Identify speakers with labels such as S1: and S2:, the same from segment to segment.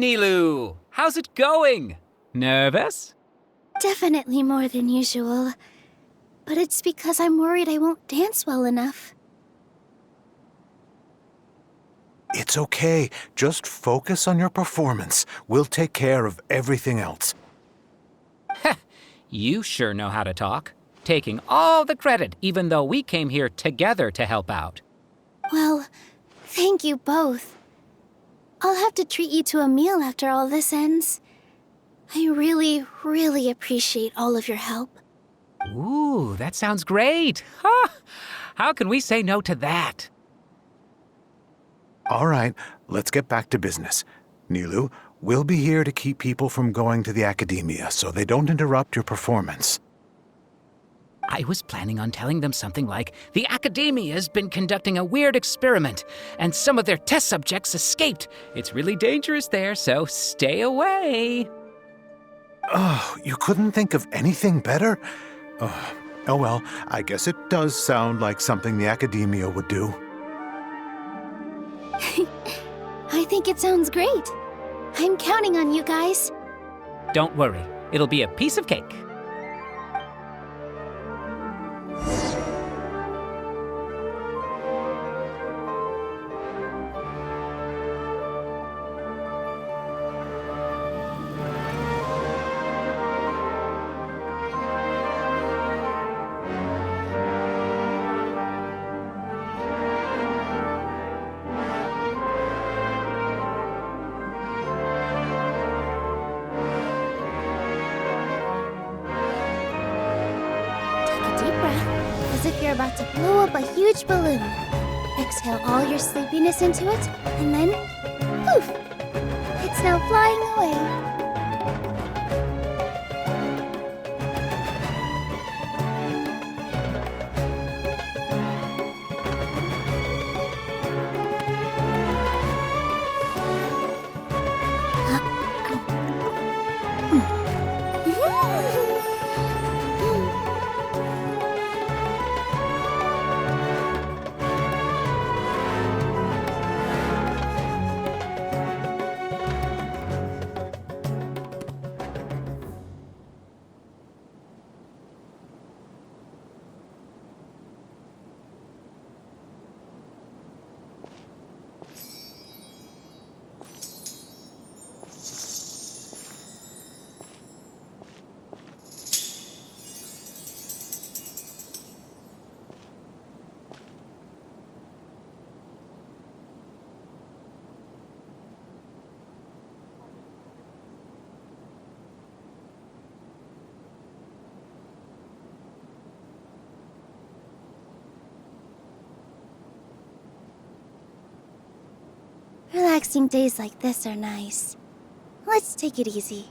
S1: Nilu! How's it going? Nervous?
S2: Definitely more than usual. But it's because I'm worried I won't dance well enough.
S3: It's okay. Just focus on your performance. We'll take care of everything else.
S1: You sure know how to talk. Taking all the credit, even though we came here together to help out.
S2: Well, thank you both. I'll have to treat you to a meal after all this ends. I really, really appreciate all of your help.
S1: Ooh, that sounds great. Huh? How can we say no to that?
S3: All right, let's get back to business. Nilu, we'll be here to keep people from going to the academia so they don't interrupt your performance.
S1: I was planning on telling them something like, the academia's been conducting a weird experiment, and some of their test subjects escaped. It's really dangerous there, so stay away.
S3: Oh, you couldn't think of anything better? Oh well, I guess it does sound like something the academia would do.
S2: I think it sounds great. I'm counting on you guys.
S1: Don't worry, it'll be a piece of cake.
S2: As if you're about to blow up a huge balloon. Exhale all your sleepiness into it, and then, poof! It's now flying away. Relaxing days like this are nice. Let's take it easy.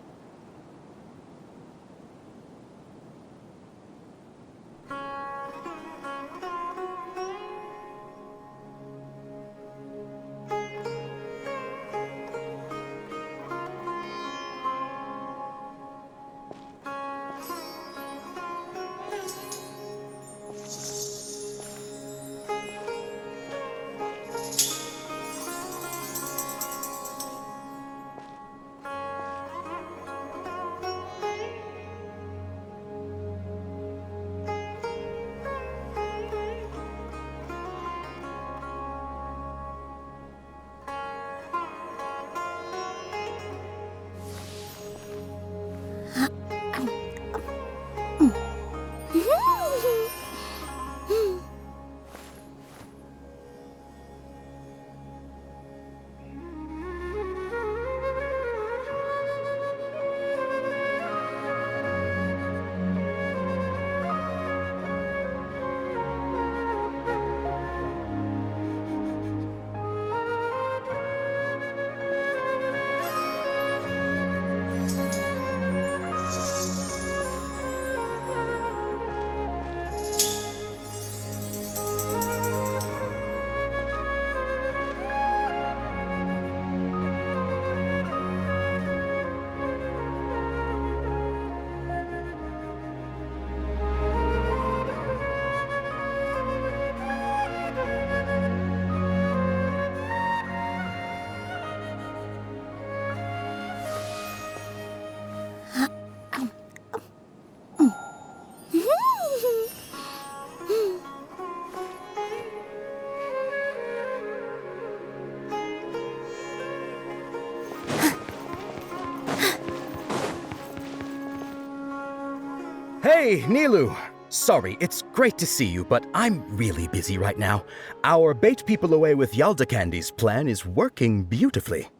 S4: Hey, Nilu! Sorry, it's great to see you, but I'm really busy right now. Our Bait People Away with Yalda Candies plan is working beautifully.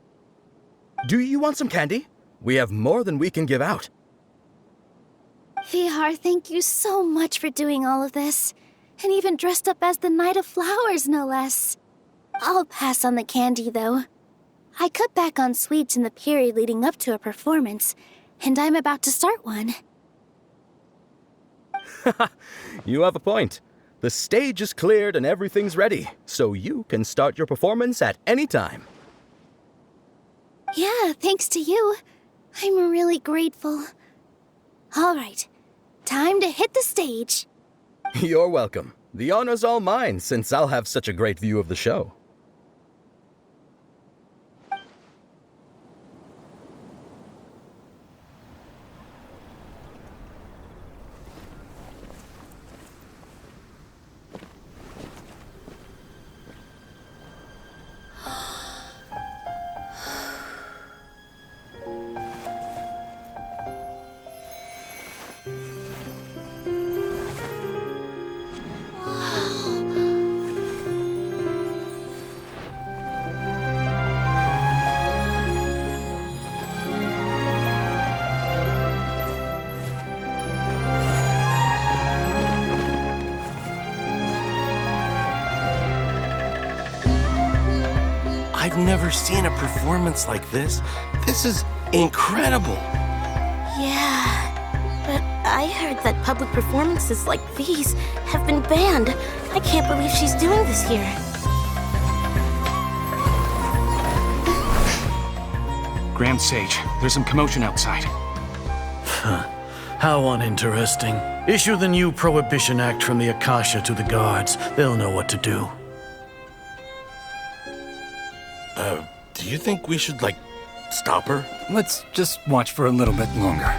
S4: Do you want some candy? We have more than we can give out.
S2: Vihar, thank you so much for doing all of this. And even dressed up as the Knight of Flowers, no less. I'll pass on the candy, though. I cut back on sweets in the period leading up to a performance, and I'm about to start one.
S4: You have a point. The stage is cleared and everything's ready, so you can start your performance at any time.
S2: Yeah, thanks to you. I'm really grateful. All right, time to hit the stage.
S4: You're welcome. The honor's all mine, since I'll have such a great view of the show.
S5: I've never seen a performance like this. This is incredible.
S6: Yeah, but I heard that public performances like these have been banned. I can't believe she's doing this here.
S7: Grand Sage, there's some commotion outside.
S8: How uninteresting. Issue the new Prohibition Act from the Akasha to the guards. They'll know what to do.
S5: Do you think we should, stop her?
S7: Let's just watch for a little bit longer.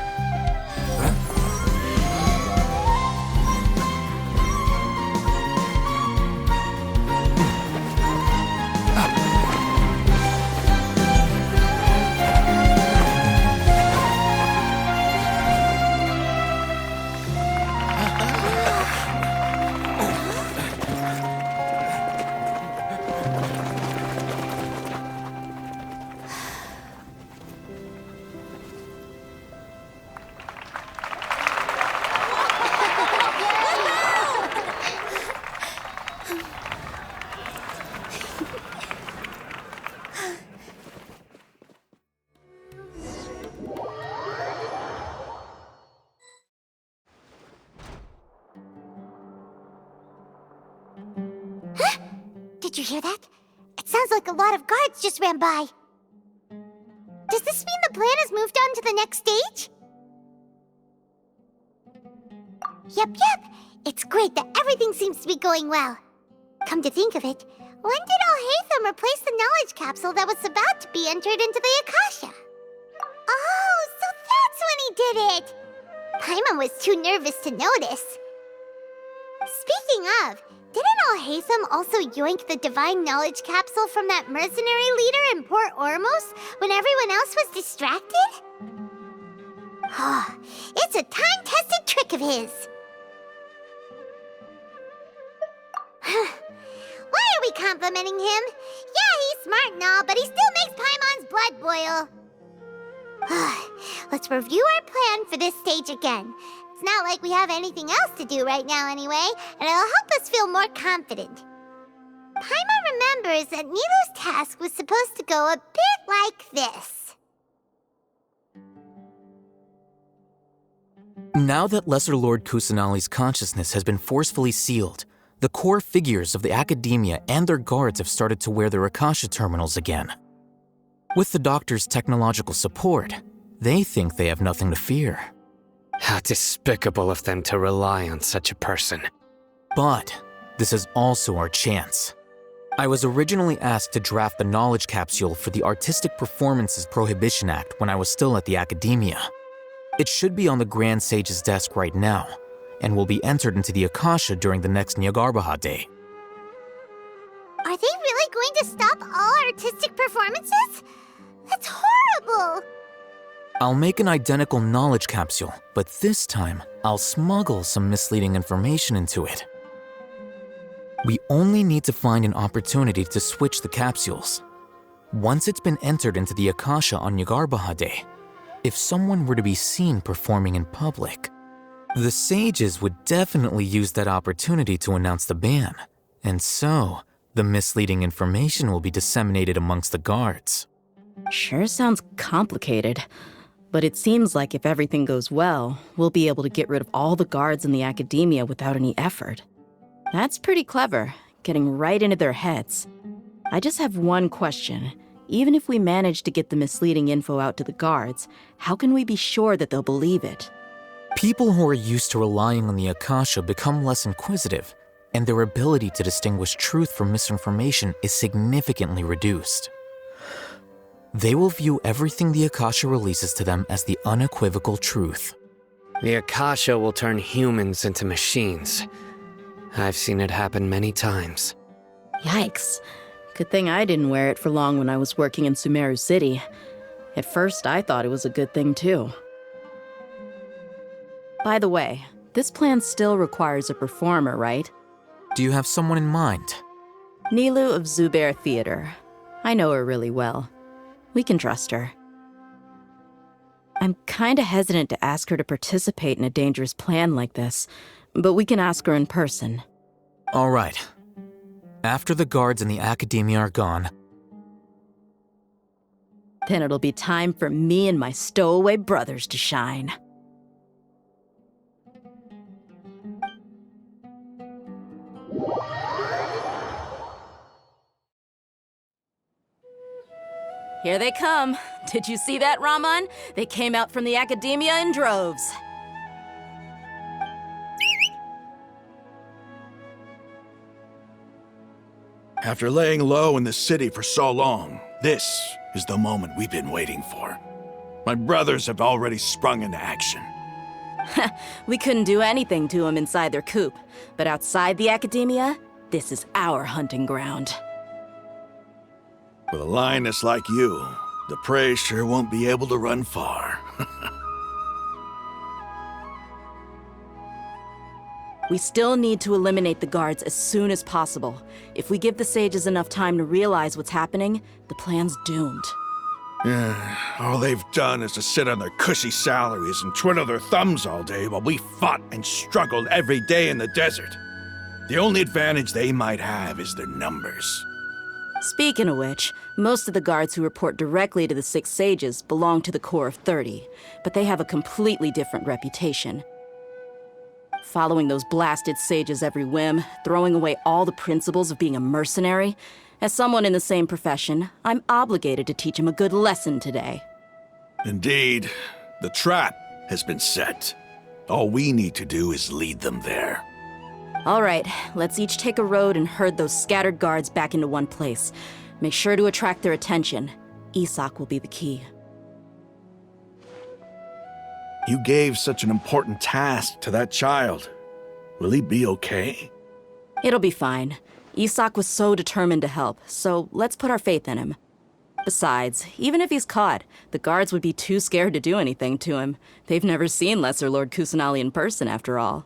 S9: Did you hear that? It sounds like a lot of guards just ran by. Does this mean the plan has moved on to the next stage? Yep. It's great that everything seems to be going well. Come to think of it, when did Alhaitham replace the knowledge capsule that was about to be entered into the Akasha? Oh, so that's when he did it! Paimon was too nervous to notice. Speaking of, didn't Alhaitham also yoink the divine knowledge capsule from that mercenary leader in Port Ormos when everyone else was distracted? It's a time-tested trick of his. Why are we complimenting him? Yeah, he's smart and all, but he still makes Paimon's blood boil. Let's review our plan for this stage again. It's not like we have anything else to do right now anyway, and it'll help us feel more confident. Paimon remembers that Nilu's task was supposed to go a bit like this.
S10: Now that Lesser Lord Kusanali's consciousness has been forcefully sealed, the core figures of the academia and their guards have started to wear their Akasha terminals again. With the doctor's technological support, they think they have nothing to fear.
S11: How despicable of them to rely on such a person.
S10: But this is also our chance. I was originally asked to draft the knowledge capsule for the Artistic Performances Prohibition Act when I was still at the academia. It should be on the Grand Sage's desk right now, and will be entered into the Akasha during the next Nyargarbaha Day.
S9: Are they really going to stop all artistic performances? That's horrible!
S10: I'll make an identical knowledge capsule, but this time, I'll smuggle some misleading information into it. We only need to find an opportunity to switch the capsules. Once it's been entered into the Akasha on Yagarbaha Day, if someone were to be seen performing in public, the sages would definitely use that opportunity to announce the ban, and so the misleading information will be disseminated amongst the guards.
S12: Sure sounds complicated, but it seems like if everything goes well, we'll be able to get rid of all the guards in the academia without any effort. That's pretty clever, getting right into their heads. I just have one question. Even if we manage to get the misleading info out to the guards, how can we be sure that they'll believe it?
S10: People who are used to relying on the Akasha become less inquisitive, and their ability to distinguish truth from misinformation is significantly reduced. They will view everything the Akasha releases to them as the unequivocal truth.
S11: The Akasha will turn humans into machines. I've seen it happen many times.
S12: Yikes. Good thing I didn't wear it for long when I was working in Sumeru City. At first, I thought it was a good thing too. By the way, this plan still requires a performer, right?
S10: Do you have someone in mind?
S12: Nilu of Zubair Theater. I know her really well. We can trust her. I'm kinda hesitant to ask her to participate in a dangerous plan like this, but we can ask her in person.
S10: All right. After the guards in the academia are gone,
S12: then it'll be time for me and my stowaway brothers to shine. Here they come. Did you see that, Raman? They came out from the academia in droves.
S8: After laying low in the city for so long, this is the moment we've been waiting for. My brothers have already sprung into action.
S12: We couldn't do anything to them inside their coop, but outside the academia, this is our hunting ground.
S8: With a lioness like you, the prey sure won't be able to run far.
S12: We still need to eliminate the guards as soon as possible. If we give the sages enough time to realize what's happening, the plan's doomed.
S8: All they've done is to sit on their cushy salaries and twiddle their thumbs all day while we fought and struggled every day in the desert. The only advantage they might have is their numbers.
S12: Speaking of which, most of the guards who report directly to the 6 sages belong to the Corps of 30, but they have a completely different reputation. Following those blasted sages every whim, throwing away all the principles of being a mercenary. As someone in the same profession, I'm obligated to teach them a good lesson today.
S8: Indeed, the trap has been set. All we need to do is lead them there.
S12: All right, let's each take a road and herd those scattered guards back into one place. Make sure to attract their attention. Isak will be the key.
S8: You gave such an important task to that child. Will he be okay?
S12: It'll be fine. Isak was so determined to help, so let's put our faith in him. Besides, even if he's caught, the guards would be too scared to do anything to him. They've never seen Lesser Lord Kusanali in person, after all.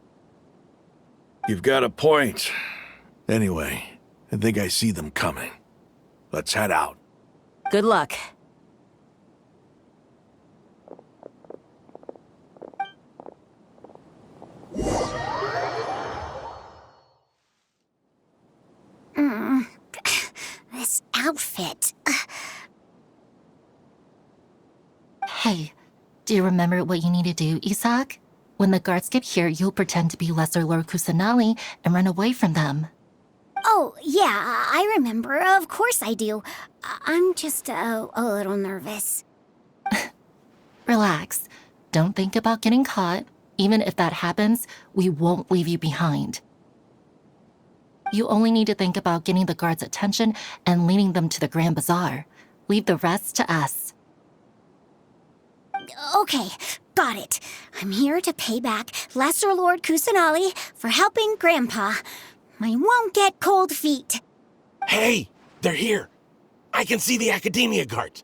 S8: You've got a point. Anyway, I think I see them coming. Let's head out.
S12: Good luck.
S9: This outfit.
S13: Hey, do you remember what you need to do, Isak? When the guards get here, you'll pretend to be Lesser Lord Kusanali and run away from them.
S9: Oh, yeah, I remember. Of course I do. I'm just a little nervous.
S13: Relax. Don't think about getting caught. Even if that happens, we won't leave you behind. You only need to think about getting the guards' attention and leading them to the Grand Bazaar. Leave the rest to us.
S9: Okay, got it. I'm here to pay back Lesser Lord Kusanali for helping Grandpa. I won't get cold feet.
S5: Hey, they're here. I can see the Academia guards.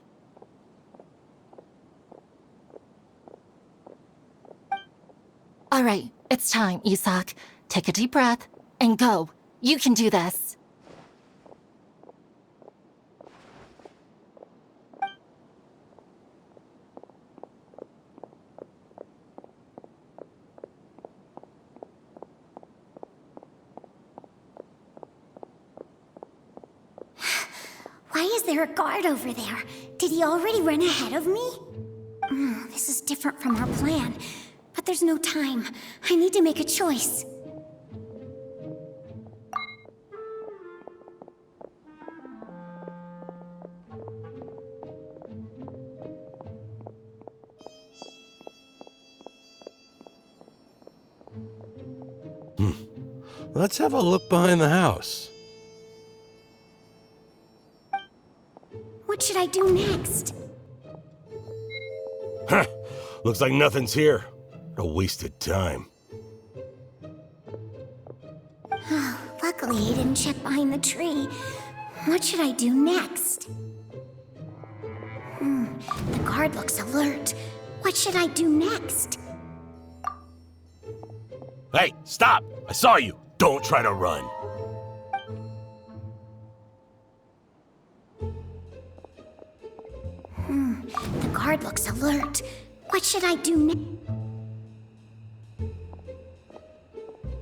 S13: All right, it's time, Isak. Take a deep breath and go. You can do this.
S9: Why is there a guard over there? Did he already run ahead of me? This is different from our plan. But there's no time. I need to make a choice.
S5: Let's have a look behind the house.
S9: What should I do next?
S5: Huh. Looks like nothing's here. A wasted time.
S9: Luckily, he didn't check behind the tree. What should I do next? The guard looks alert. What should I do next?
S5: Hey, stop! I saw you! Don't try to run.
S9: The guard looks alert. What should I do next?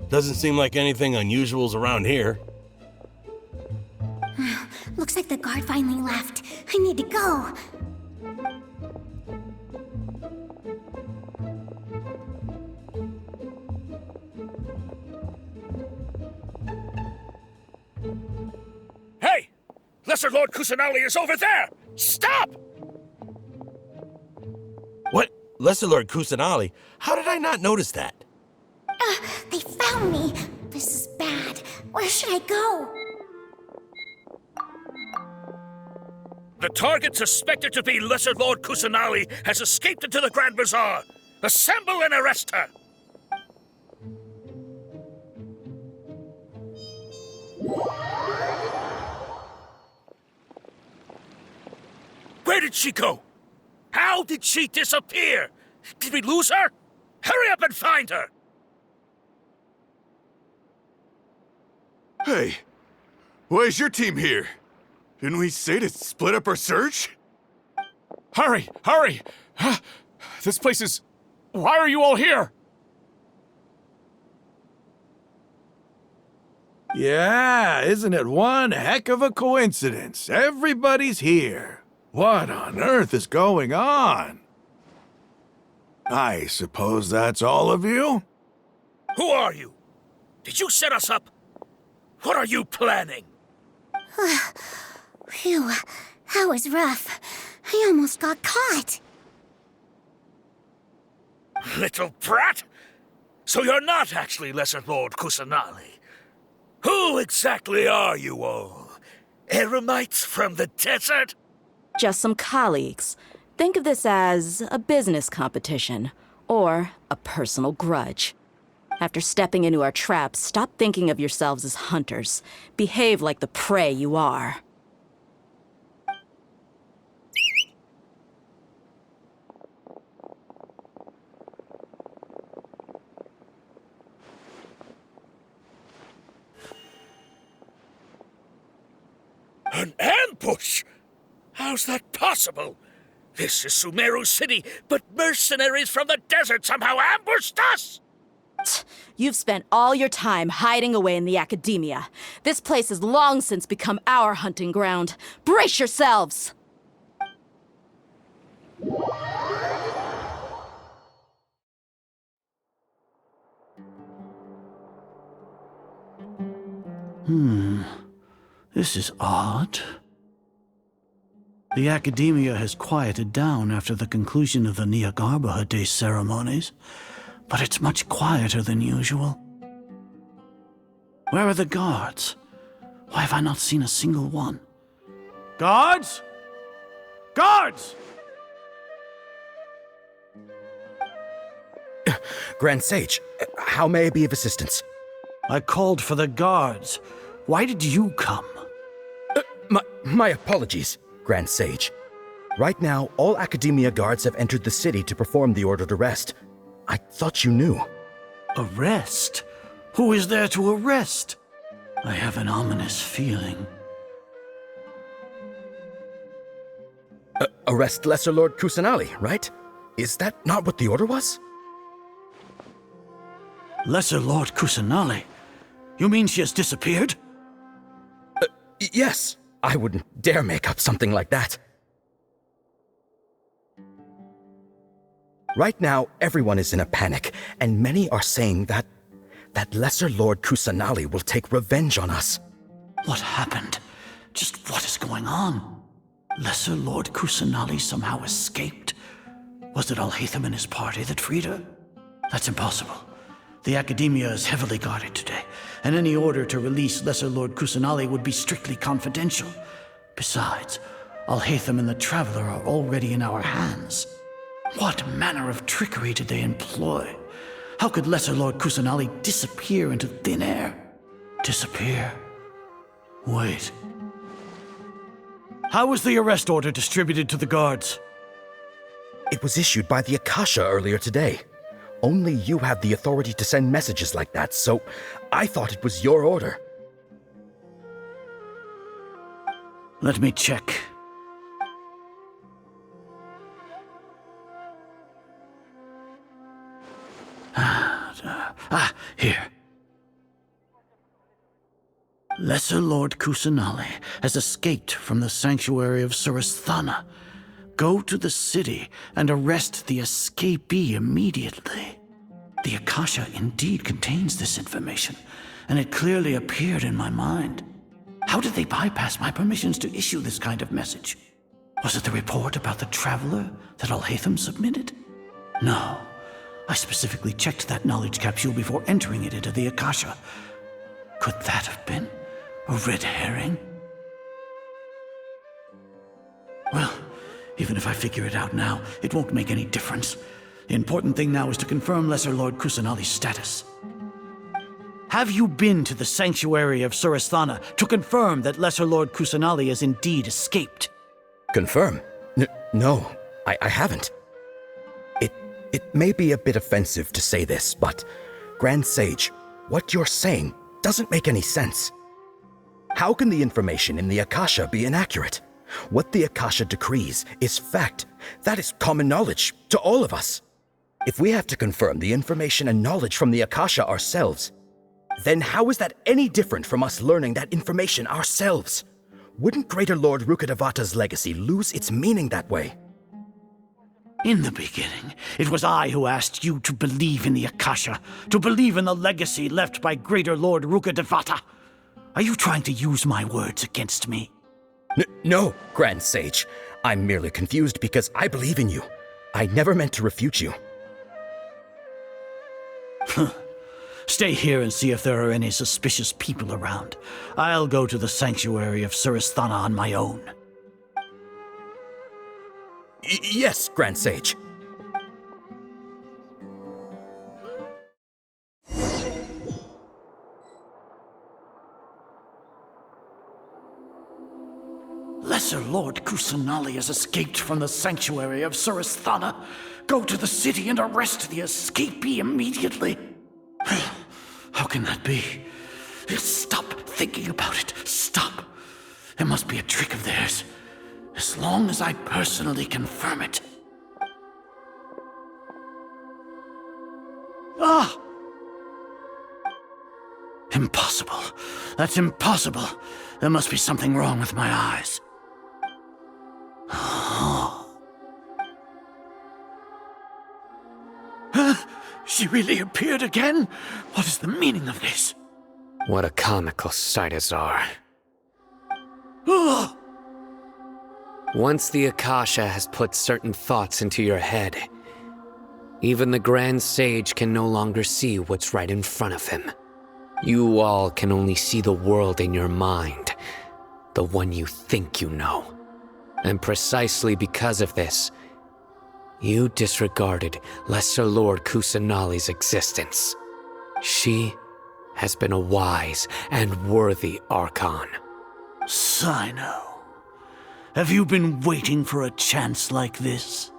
S5: Doesn't seem like anything unusual's around here.
S9: Looks like the guard finally left. I need to go.
S8: Hey! Lesser Lord Kusanali is over there! Stop!
S5: What? Lesser Lord Kusanali? How did I not notice that?
S9: They found me. This is bad. Where should I go?
S8: The target suspected to be Lesser Lord Kusanali has escaped into the Grand Bazaar. Assemble and arrest her! Where did she go? How did she disappear? Did we lose her? Hurry up and find her!
S14: Hey, why is your team here? Didn't we say to split up our search?
S7: Hurry! Hurry! This place is... Why are you all here?
S8: Yeah, isn't it one heck of a coincidence? Everybody's here. What on earth is going on? I suppose that's all of you? Who are you? Did you set us up? What are you planning?
S9: Phew, that was rough. I almost got caught.
S8: Little brat! So you're not actually Lesser Lord Kusanali. Who exactly are you all? Eremites from the desert?
S12: Just some colleagues. Think of this as a business competition, or a personal grudge. After stepping into our traps, stop thinking of yourselves as hunters. Behave like the prey you are.
S8: An ambush? How's that possible? This is Sumeru City, but mercenaries from the desert somehow ambushed us!
S12: You've spent all your time hiding away in the academia. This place has long since become our hunting ground. Brace yourselves!
S15: This is odd. The academia has quieted down after the conclusion of the Niagarbha Day ceremonies, but it's much quieter than usual. Where are the guards? Why have I not seen a single one? Guards? Guards!
S4: Grand Sage, how may I be of assistance?
S15: I called for the guards. Why did you come?
S4: My apologies, Grand Sage. Right now, all Academia guards have entered the city to perform the ordered arrest. I thought you knew.
S15: Arrest? Who is there to arrest? I have an ominous feeling.
S4: Arrest Lesser Lord Kusanali, right? Is that not what the order was?
S15: Lesser Lord Kusanali? You mean she has disappeared?
S4: Yes. I wouldn't dare make up something like that. Right now, everyone is in a panic, and many are saying that Lesser Lord Kusanali will take revenge on us.
S15: What happened? Just what is going on? Lesser Lord Kusanali somehow escaped? Was it Alhaitham and his party that freed her? That's impossible. The Academia is heavily guarded today, and any order to release Lesser Lord Kusanali would be strictly confidential. Besides, Alhaitham and the Traveler are already in our hands. What manner of trickery did they employ? How could Lesser Lord Kusanali disappear into thin air? Disappear? Wait. How was the arrest order distributed to the guards?
S4: It was issued by the Akasha earlier today. Only you have the authority to send messages like that, so I thought it was your order.
S15: Let me check. Here. Lesser Lord Kusanali has escaped from the sanctuary of Surasthana. Go to the city and arrest the escapee immediately. The Akasha indeed contains this information, and it clearly appeared in my mind. How did they bypass my permissions to issue this kind of message? Was it the report about the Traveler that Alhaitham submitted? No. I specifically checked that knowledge capsule before entering it into the Akasha. Could that have been a red herring? Well, even if I figure it out now, it won't make any difference. The important thing now is to confirm Lesser Lord Kusanali's status. Have you been to the sanctuary of Surasthana to confirm that Lesser Lord Kusanali has indeed escaped?
S4: Confirm? No, I haven't. It may be a bit offensive to say this, but, Grand Sage, what you're saying doesn't make any sense. How can the information in the Akasha be inaccurate? What the Akasha decrees is fact. That is common knowledge to all of us. If we have to confirm the information and knowledge from the Akasha ourselves, then how is that any different from us learning that information ourselves? Wouldn't Greater Lord Rukkhadevata's legacy lose its meaning that way?
S15: In the beginning, it was I who asked you to believe in the Akasha, to believe in the legacy left by Greater Lord Rukkhadevata. Are you trying to use my words against me?
S4: No, Grand Sage. I'm merely confused because I believe in you. I never meant to refute you.
S15: Stay here and see if there are any suspicious people around. I'll go to the sanctuary of Surasthana on my own.
S4: Yes, Grand Sage.
S15: Lesser Lord Kusanali has escaped from the sanctuary of Surasthana. Go to the city and arrest the escapee immediately. How can that be? Stop thinking about it. Stop. It must be a trick of theirs. As long as I personally confirm it. Ah! Impossible. That's impossible. There must be something wrong with my eyes. She really appeared again? What is the meaning of this?
S11: What a comical sight, Azar. Once the Akasha has put certain thoughts into your head, even the Grand Sage can no longer see what's right in front of him. You all can only see the world in your mind, the one you think you know. And precisely because of this, you disregarded Lesser Lord Kusanali's existence. She has been a wise and worthy Archon.
S15: Sino, have you been waiting for a chance like this?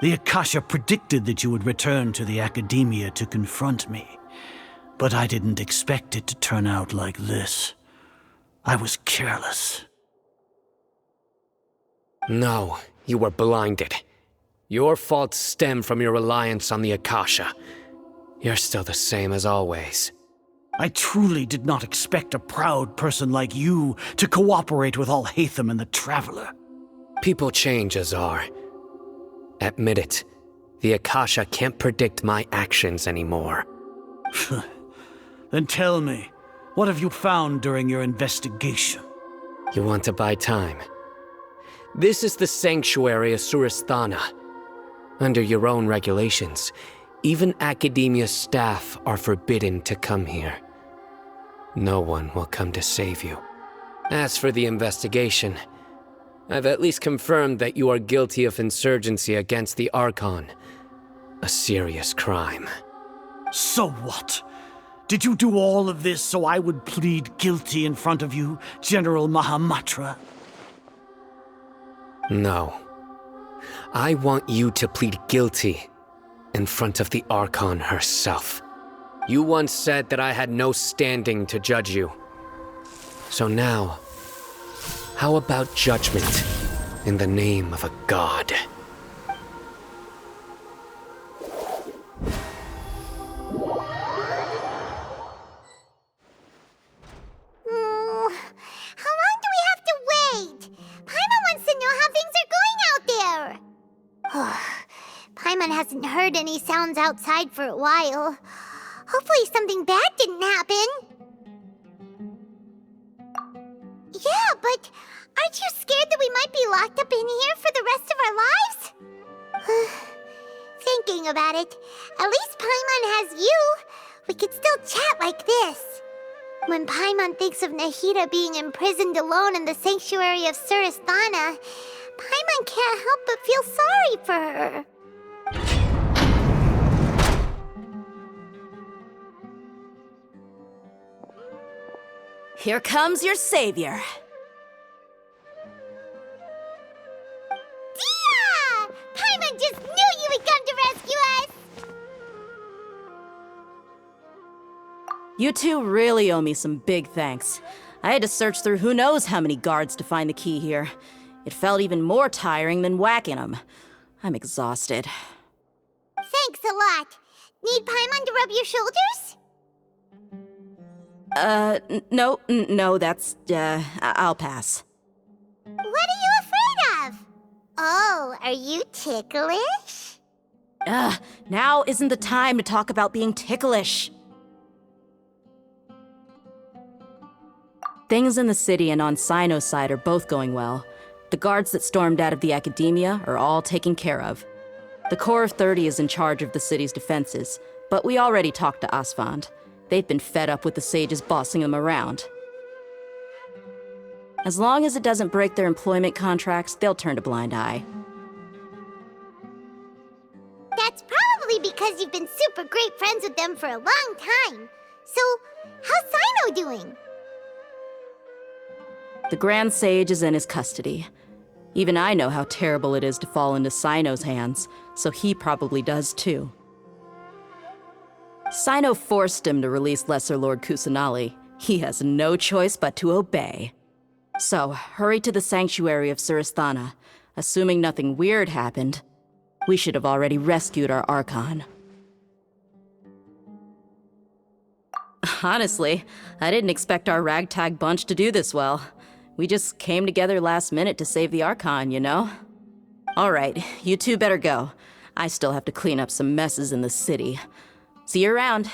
S15: The Akasha predicted that you would return to the Academia to confront me. But I didn't expect it to turn out like this. I was careless.
S11: No, you were blinded. Your faults stem from your reliance on the Akasha. You're still the same as always.
S15: I truly did not expect a proud person like you to cooperate with Alhaitham and the Traveler.
S11: People change, Azar. Admit it. The Akasha can't predict my actions anymore.
S15: Then tell me, what have you found during your investigation?
S11: You want to buy time? This is the sanctuary of Suristhana. Under your own regulations, even Academia staff are forbidden to come here. No one will come to save you. As for the investigation, I've at least confirmed that you are guilty of insurgency against the Archon. A serious crime.
S15: So what? Did you do all of this so I would plead guilty in front of you, General Mahamatra?
S11: No. I want you to plead guilty in front of the Archon herself. You once said that I had no standing to judge you. So now, how about judgment in the name of a god?
S9: How long do we have to wait? Paimon wants to know how things are going out there. Paimon hasn't heard any sounds outside for a while. Hopefully something bad didn't happen. Yeah, but aren't you scared that we might be locked up in here for the rest of our lives? Thinking about it, at least Paimon has you. We could still chat like this. When Paimon thinks of Nahida being imprisoned alone in the sanctuary of Suristhana, Paimon can't help but feel sorry for her.
S12: Here comes your savior.
S9: Dia! Paimon just knew you would come to rescue us!
S12: You two really owe me some big thanks. I had to search through who knows how many guards to find the key here. It felt even more tiring than whacking them. I'm exhausted.
S9: Thanks a lot. Need Paimon to rub your shoulders?
S12: No, that's, I'll pass.
S9: What are you afraid of? Oh, are you ticklish?
S12: Now isn't the time to talk about being ticklish. Things in the city and on Sino's side are both going well. The guards that stormed out of the Academia are all taken care of. The Corps of 30 is in charge of the city's defenses, but we already talked to Asfand. They've been fed up with the sages bossing them around. As long as it doesn't break their employment contracts, they'll turn a blind eye.
S9: That's probably because you've been super great friends with them for a long time. So, how's Sino doing?
S12: The Grand Sage is in his custody. Even I know how terrible it is to fall into Sino's hands, so he probably does too. Sino forced him to release Lesser Lord Kusanali. He has no choice but to obey. So, hurry to the sanctuary of Suristhana. Assuming nothing weird happened, we should have already rescued our Archon. Honestly, I didn't expect our ragtag bunch to do this well. We just came together last minute to save the Archon, you know? Alright, you two better go. I still have to clean up some messes in the city. See you around.